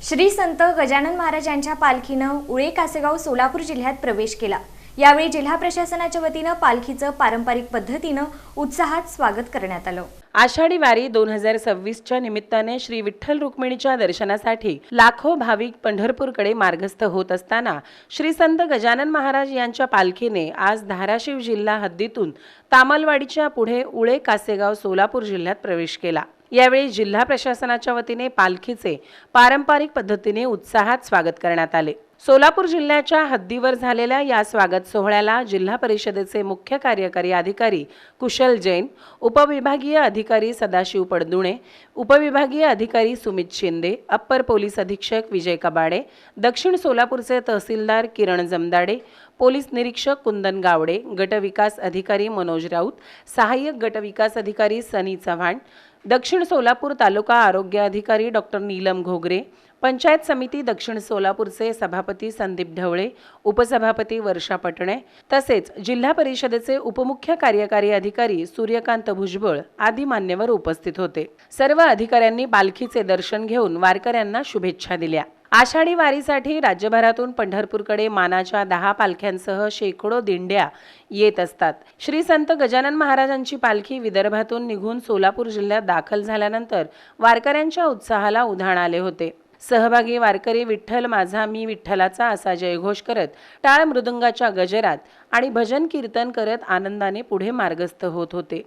श्री संत गजानन महाराज यांच्या पालखीनं उळे कासेगाव सोलापूर जिल्ह्यात प्रवेश केला। यावेळी जिल्हा प्रशासनाच्या वतीनं पालखीचं पारंपरिक पद्धतीनं उत्साहात स्वागत करण्यात आलं। आषाढी वारी 2026च्या निमित्ताने श्री विठ्ठल रुक्मिणीच्या दर्शनासाठी लाखो भाविक पंढरपूरकडे मार्गस्थ होत असताना श्री संत गजानन महाराज यांच्या पालखीने आज धाराशिव जिल्हा हद्दीतून तामलवाडीच्या पुढे उळे कासेगाव सोलापूर जिल्ह्यात प्रवेश केला। यावेळी जिल्हा प्रशासनाच्या वतीने पालखीचे पारंपरिक पद्धतीने उत्साहात स्वागत करण्यात आले। सोलापूर जिल्ह्याच्या हद्दीवर झालेल्या या स्वागत सोहळ्याला जिल्हा परिषदेचे मुख्य कार्यकारी अधिकारी कुशल जैन, उपविभागीय अधिकारी सदाशिव पडदुणे, उपविभागीय अधिकारी सुमित शिंदे, अप्पर पोलीस अधीक्षक विजय कबाडे, दक्षिण सोलापूरचे तहसीलदार किरण जमदाडे, पोलीस निरीक्षक कुंदन गावडे, गटविकास अधिकारी मनोज राऊत, सहाय्यक गटविकास अधिकारी सनी चव्हाण, दक्षिण सोलापूर तालुका आरोग्य अधिकारी डॉक्टर नीलम घोगरे, पंचायत समिती दक्षिण सोलापूरचे सभापती संदीप ढवळे, उपसभापती वर्षा पटणे तसेच जिल्हा परिषदेचे उपमुख्य कार्यकारी अधिकारी सूर्यकांत भुजबळ आदी मान्यवर उपस्थित होते। सर्व अधिकाऱ्यांनी पालखीचे दर्शन घेऊन वारकऱ्यांना शुभेच्छा दिल्या। आषाढी वारीसाठी राज्यभरातून पंढरपूरकडे मानाच्या 10 पालख्यांसह शेकडो दिंड्या येत असतात। श्री संत गजानन महाराजांची पालखी विदर्भातून निघून सोलापूर जिल्ह्यात दाखल झाल्यानंतर वारकऱ्यांच्या उत्साहाला उधाण आले होते। सहभागी वारकरी विठ्ठल माझा मी विठ्ठलाचा असा जयघोष करत टाळ मृदुंगाच्या गजरात आणि भजन कीर्तन करत आनंदाने पुढे मार्गस्थ होत होते।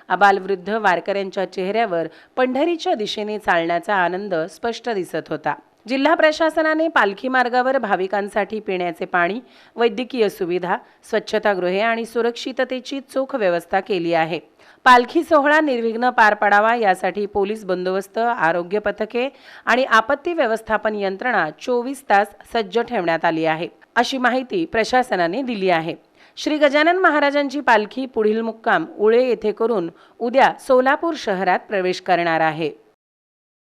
आबालवृद्ध वारकऱ्यांच्या चेहऱ्यावर पंढरीच्या दिशेने चालण्याचा आनंद स्पष्ट दिसत होता। जिल्हा प्रशासनाने पालखी मार्गावर भाविकांसाठी पिण्याचे पाणी, वैद्यकीय सुविधा, स्वच्छतागृहे आणि सुरक्षिततेची चोख व्यवस्था केली आहे। पालखी सोहळा निर्विघ्न पार पडावा यासाठी पोलीस बंदोबस्त, आरोग्य पथके आणि आपत्ती व्यवस्थापन यंत्रणा 24 तास सज्ज ठेवण्यात आली आहे, अशी माहिती प्रशासनाने दिली आहे। श्री गजानन महाराजांची पालखी पुढील मुक्काम उळे येथे करून उद्या सोलापूर शहरात प्रवेश करणार आहे।